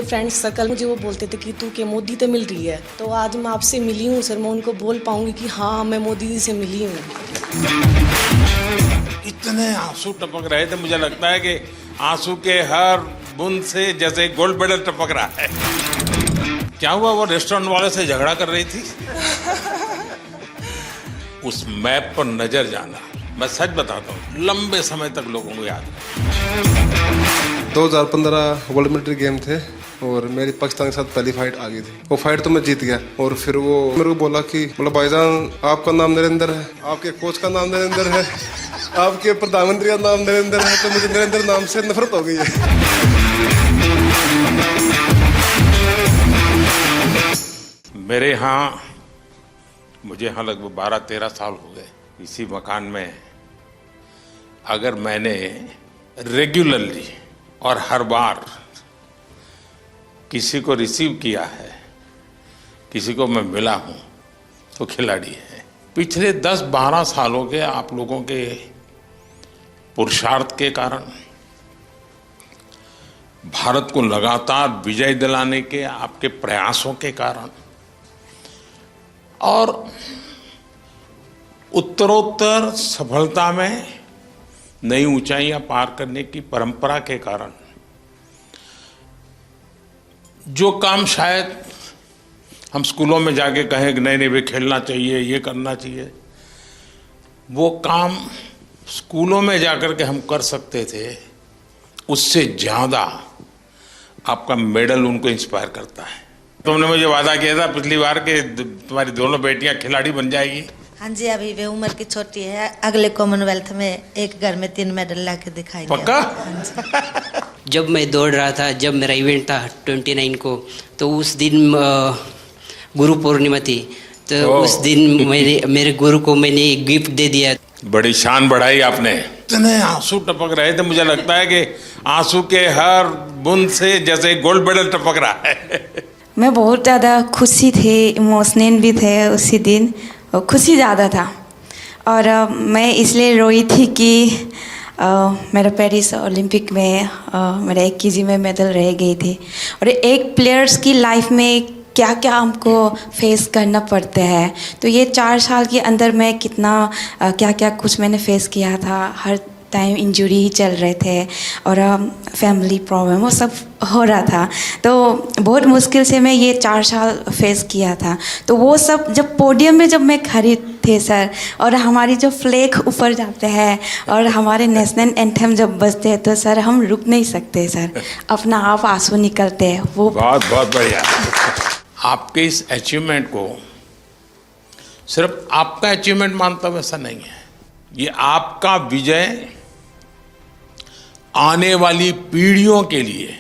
Friends circle मुझे वो बोलते थे कि तू के मोदी तो मिल रही है, तो आज मैं आपसे मिली हूँ सर, मैं उनको बोल पाऊंगी कि हाँ मैं मोदी जी से मिली हूँ। इतने आंसू टपक रहे थे, मुझे लगता है कि आंसू के हर बूंद से जैसे गोल्ड मेडल टपक रहा है। क्या हुआ, वो रेस्टोरेंट वाले से झगड़ा कर रही थी? उस मैप पर नजर जाना, मैं सच बताता हूँ, लंबे समय तक लोगों को याद है। 2015 वर्ल्ड मिलिट्री गेम थे और मेरी पाकिस्तान के साथ पहली फाइट आ गई थी। वो फाइट तो मैं जीत गया और फिर वो मेरे को बोला कि मतलब भाईजान आपका नाम नरेंद्र है, आपके कोच का नाम नरेंद्र है, आपके प्रधानमंत्री का नाम नरेंद्र है, तो मुझे नरेंद्र नाम से नफरत हो गई है। मेरे यहाँ, मुझे यहाँ लगभग 12-13 साल हो गए इसी मकान में। अगर मैंने रेगुलरली और हर बार किसी को रिसीव किया है, किसी को मैं मिला हूँ, तो खिलाड़ी है। पिछले 10-12 सालों के आप लोगों के पुरुषार्थ के कारण, भारत को लगातार विजय दिलाने के आपके प्रयासों के कारण और उत्तरोत्तर सफलता में नई ऊंचाइयां पार करने की परंपरा के कारण, जो काम शायद हम स्कूलों में जाके कहें कि नहीं भाई खेलना चाहिए, ये करना चाहिए, वो काम स्कूलों में जाकर के हम कर सकते थे, उससे ज़्यादा आपका मेडल उनको इंस्पायर करता है। तुमने मुझे वादा किया था पिछली बार कि तुम्हारी दोनों बेटियां खिलाड़ी बन जाएगी। हाँ जी, अभी वे उम्र की छोटी है, अगले कॉमनवेल्थ में एक घर में 3 मेडल ला के दिखाएंगे। पक्का? हाँ जब मैं दौड़ रहा था, जब मेरा इवेंट था 29 को, तो उस दिन गुरु पूर्णिमा थी, तो उस दिन मेरे गुरु को मैंने एक गिफ्ट दे दिया। बड़ी शान बढ़ाई आपने। इतने आंसू टपक रहे थे, मुझे लगता है कि आंसू के हर बूंद से जैसे गोल्ड मेडल टपक रहा है। मैं बहुत ज़्यादा खुशी थी, इमोशनल भी थे उसी दिन, और खुशी ज़्यादा था। और मैं इसलिए रोई थी कि मेरा पेरिस ओलंपिक में मेरा 1 केजी में मेडल रह गई थी। और एक प्लेयर्स की लाइफ में क्या क्या हमको फेस करना पड़ता है, तो ये 4 साल के अंदर मैं कितना क्या क्या कुछ मैंने फेस किया था। हर टाइम इंजरी ही चल रहे थे और फैमिली प्रॉब्लम वो सब हो रहा था, तो बहुत मुश्किल से मैं ये 4 साल फेस किया था। तो वो सब जब पोडियम में जब मैं खड़ी थे सर, और हमारी जो फ्लैग ऊपर जाते हैं और हमारे नेशनल एंथम जब बजते हैं, तो सर हम रुक नहीं सकते सर, अपना आप आंसू निकलते हैं। वो बहुत बहुत बढ़िया। आपके इस अचीवमेंट को सिर्फ आपका अचीवमेंट मानता हूं, ऐसा नहीं है। ये आपका विजय आने वाली पीढ़ियों के लिए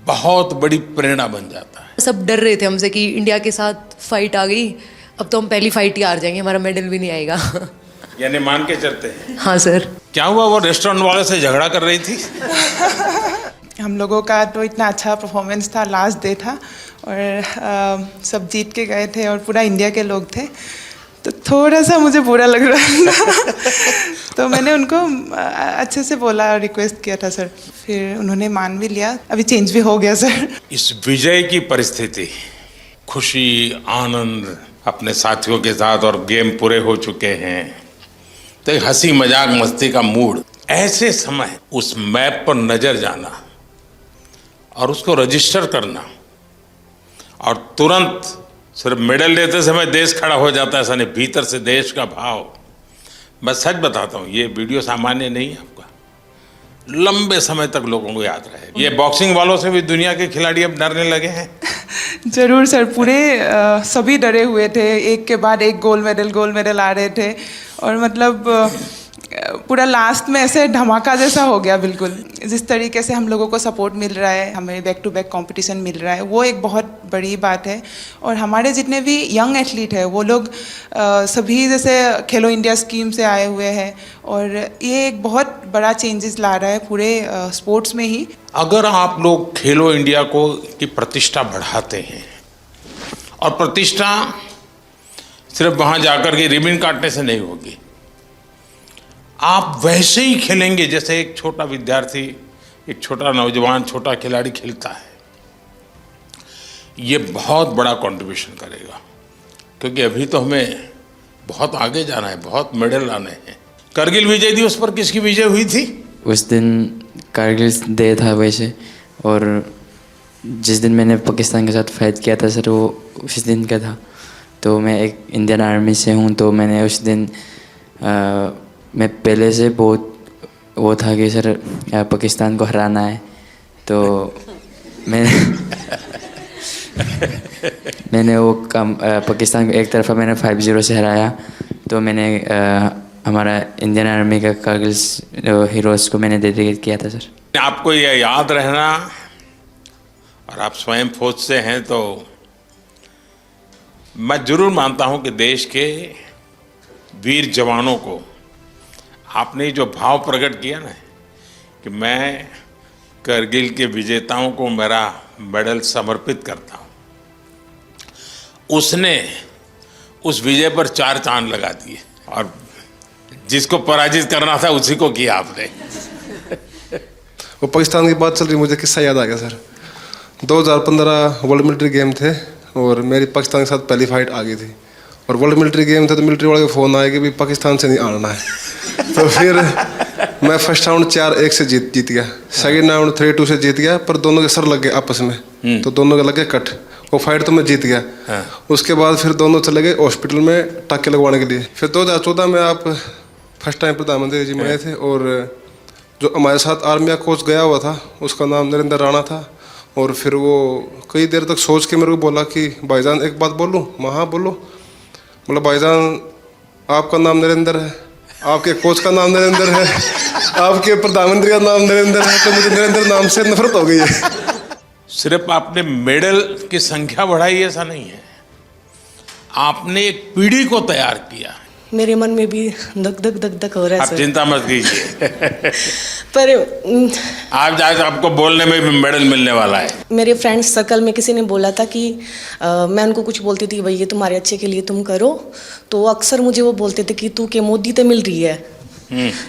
बहुत बड़ी प्रेरणा बन जाता है। सब डर रहे थे हमसे कि इंडिया के साथ फाइट आ गई, अब तो हम पहली फाइट ही हार जाएंगे, हमारा मेडल भी नहीं आएगा। यानी मान के चलते हैं। हाँ सर। क्या हुआ, वो रेस्टोरेंट वाले से झगड़ा कर रही थी? हम लोगों का तो इतना अच्छा परफॉर्मेंस था, लास्ट डे था और सब जीत के गए थे और पूरा इंडिया के लोग थे, तो थोड़ा सा मुझे बुरा लग रहा था। तो मैंने उनको अच्छे से बोला और रिक्वेस्ट किया था सर, फिर उन्होंने मान भी लिया, अभी चेंज भी हो गया सर। इस विजय की परिस्थिति, खुशी, आनंद अपने साथियों के साथ, और गेम पूरे हो चुके हैं, तो एक हंसी मजाक मस्ती का मूड, ऐसे समय उस मैप पर नजर जाना और उसको रजिस्टर करना, और तुरंत सिर्फ मेडल लेते समय देश खड़ा हो जाता है, ऐसा नहीं, भीतर से देश का भाव। मैं सच बताता हूँ, ये वीडियो सामान्य नहीं है, आपका लंबे समय तक लोगों को याद रहेगा। ये बॉक्सिंग वालों से भी दुनिया के खिलाड़ी अब डरने लगे हैं। जरूर सर, पूरे सभी डरे हुए थे, एक के बाद एक गोल्ड मेडल आ रहे थे, और मतलब पूरा लास्ट में ऐसे धमाका जैसा हो गया बिल्कुल। जिस तरीके से हम लोगों को सपोर्ट मिल रहा है, हमें बैक टू बैक कंपटीशन मिल रहा है, वो एक बहुत बड़ी बात है। और हमारे जितने भी यंग एथलीट हैं, वो लोग सभी जैसे खेलो इंडिया स्कीम से आए हुए हैं, और ये एक बहुत बड़ा चेंजेस ला रहा है पूरे स्पोर्ट्स में ही। अगर आप लोग खेलो इंडिया को की प्रतिष्ठा बढ़ाते हैं, और प्रतिष्ठा सिर्फ वहाँ जाकर के रिबन काटने से नहीं होगी, आप वैसे ही खेलेंगे जैसे एक छोटा विद्यार्थी, एक छोटा नौजवान, छोटा खिलाड़ी खेलता है। ये बहुत बड़ा कंट्रीब्यूशन करेगा, क्योंकि अभी तो हमें बहुत आगे जाना है, बहुत मेडल लाने हैं। करगिल विजय दिवस पर किसकी विजय हुई थी? उस दिन कारगिल डे था वैसे, और जिस दिन मैंने पाकिस्तान के साथ फाइट किया था सर, वो उस दिन का था। तो मैं एक इंडियन आर्मी से हूँ, तो मैंने उस दिन मैं पहले से बहुत वो था कि सर पाकिस्तान को हराना है। तो मैंने वो काम पाकिस्तान को एक तरफा मैंने 5-0 से हराया। तो मैंने हमारा इंडियन आर्मी का कारगिल हीरोज़ को मैंने डेडिकेट किया था सर। आपको ये याद रहना, और आप स्वयं फौज से हैं, तो मैं जरूर मानता हूं कि देश के वीर जवानों को आपने जो भाव प्रकट किया ना कि मैं करगिल के विजेताओं को मेरा मेडल समर्पित करता हूं, उसने उस विजय पर 4 चांद लगा दिए, और जिसको पराजित करना था उसी को किया आपने। वो पाकिस्तान की बात चल रही, मुझे किस्सा याद आ गया सर। 2015 वर्ल्ड मिलिट्री गेम थे और मेरी पाकिस्तान के साथ पहली फाइट आ गई थी, और वर्ल्ड मिलिट्री गेम थे तो मिलिट्री वाले को फ़ोन आया कि भी पाकिस्तान से नहीं आना है। तो फिर मैं फर्स्ट राउंड 4-1 से जीत गया, सेकंड राउंड 3-2 से जीत गया, पर दोनों के सर लग गए आपस में, तो दोनों के लगे कट। वो फाइट तो मैं जीत गया। उसके बाद फिर दोनों चले गए हॉस्पिटल में टाँके लगवाने के लिए। फिर 2014 में आप फर्स्ट टाइम प्रधानमंत्री जी बने थे, और जो हमारे साथ आर्मी का कोच गया हुआ था उसका नाम नरेंद्र राणा था। और फिर वो कई देर तक सोच के मेरे को बोला कि भाईजान एक बात बोलूँ? मैं हाँ बोलो। बोला भाईजान आपका नाम नरेंद्र है, आपके कोच का नाम नरेंद्र है, आपके प्रधानमंत्री का नाम नरेंद्र है, तो मुझे नरेंद्र नाम से नफरत हो गई है। सिर्फ आपने मेडल की संख्या बढ़ाई ऐसा नहीं है, आपने एक पीढ़ी को तैयार किया। मेरे मन में भी धक धक धक धक हो रहा है आप सर। चिंता मत कीजिए। पर आज आपको बोलने में भी मेडल मिलने वाला है। मेरे फ्रेंड्स सर्कल में किसी ने बोला था कि मैं उनको कुछ बोलती थी, भाई ये तुम्हारे अच्छे के लिए तुम करो, तो अक्सर मुझे वो बोलते थे कि तू के मोदी से मिल रही है।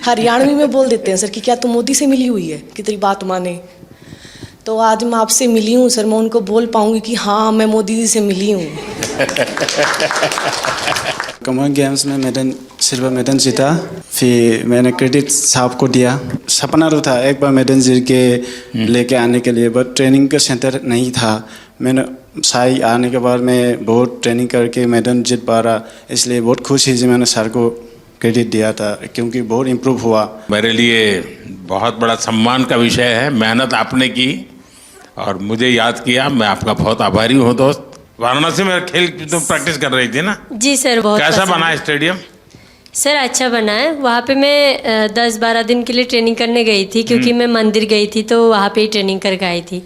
हरियाणवी में बोल देते हैं सर कि क्या तू मोदी से मिली हुई है कि तेरी बात माने। तो आज मैं आपसे मिली हूँ सर, मैं उनको बोल पाऊंगी कि हाँ मैं मोदी जी से मिली हूँ। कॉमन गेम्स में मैंने सिल्वर मेडल जीता, फिर मैंने क्रेडिट साहब को दिया। सपना तो था एक बार मेडल जीत के लेके आने के लिए, बट ट्रेनिंग का सेंटर नहीं था। मैंने साई आने के बाद मैं बहुत ट्रेनिंग करके मेडल जीत पा रहा, इसलिए बहुत खुश ही मैंने सर को क्रेडिट दिया था, क्योंकि बहुत इम्प्रूव हुआ। मेरे लिए बहुत बड़ा सम्मान का विषय है। मेहनत आपने की और मुझे याद किया, मैं आपका बहुत आभारी हूँ दोस्त। वाराणसी में खेल तुम प्रैक्टिस कर रही थी ना? जी सर, बहुत कैसा बना है स्टेडियम? सर अच्छा बना है। वहाँ पे मैं 10-12 दिन के लिए ट्रेनिंग करने गई थी, क्योंकि मैं मंदिर गई थी तो वहाँ पे ही ट्रेनिंग करके आई थी।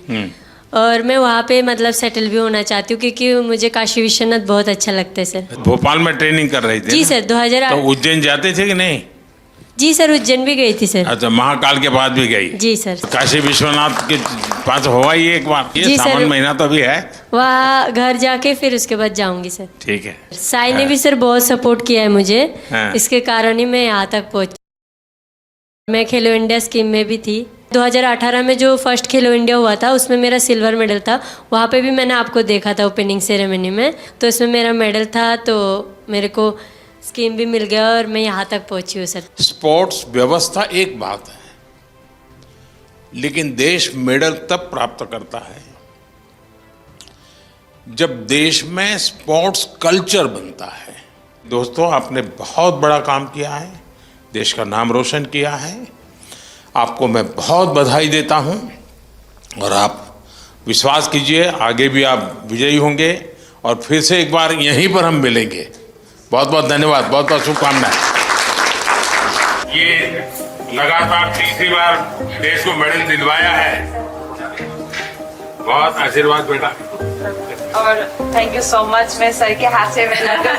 और मैं वहाँ पे मतलब सेटल भी होना चाहती हूँ, क्योंकि मुझे काशी विश्वनाथ बहुत अच्छा लगता है सर। भोपाल में ट्रेनिंग कर रही थी? जी सर, 2008। तो उज्जैन जाते थे कि नहीं? जी सर, उज्जैन भी गई थी सर। अच्छा, महाकाल के बाद भी गई? जी सर। काशी विश्वनाथ के पास हुआ ही एक बार? ये सावन महीना तो अभी है। वहाँ घर जाके फिर उसके बाद जाऊंगी सर। ठीक है। साई ने भी सर बहुत सपोर्ट किया है मुझे, इसके कारण ही मैं यहाँ तक पहुँची। मैं खेलो इंडिया स्कीम में भी थी। 2018 में जो फर्स्ट खेलो इंडिया हुआ था उसमें मेरा सिल्वर मेडल था। वहाँ पे भी मैंने आपको देखा था ओपनिंग सेरेमनी में, तो इसमें मेरा मेडल था, तो मेरे को स्कीम भी मिल गया और मैं यहाँ तक पहुँची हूँ सर। स्पोर्ट्स व्यवस्था एक बात है, लेकिन देश मेडल तब प्राप्त करता है जब देश में स्पोर्ट्स कल्चर बनता है। दोस्तों, आपने बहुत बड़ा काम किया है, देश का नाम रोशन किया है। आपको मैं बहुत बधाई देता हूं, और आप विश्वास कीजिए आगे भी आप विजयी होंगे, और फिर से एक बार यहीं पर हम मिलेंगे। बहुत बहुत धन्यवाद, बहुत बहुत शुभकामनाएं। ये लगातार तीसरी बार देश को मेडल दिलवाया है। बहुत आशीर्वाद बेटा। और थैंक यू सो मच। मैं सर के हाथ से मेरा कल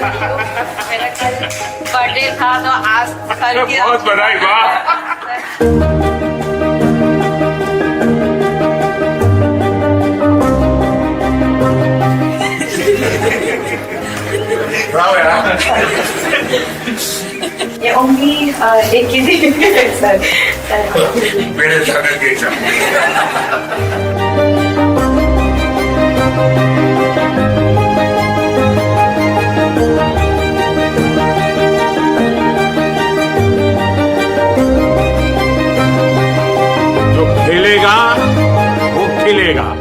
बर्थडे था, तो आज सर की बहुत बधाई। वाह, ये ओनली एक ही दिन सर मेरे साथ बोएगा वो खिलेगा।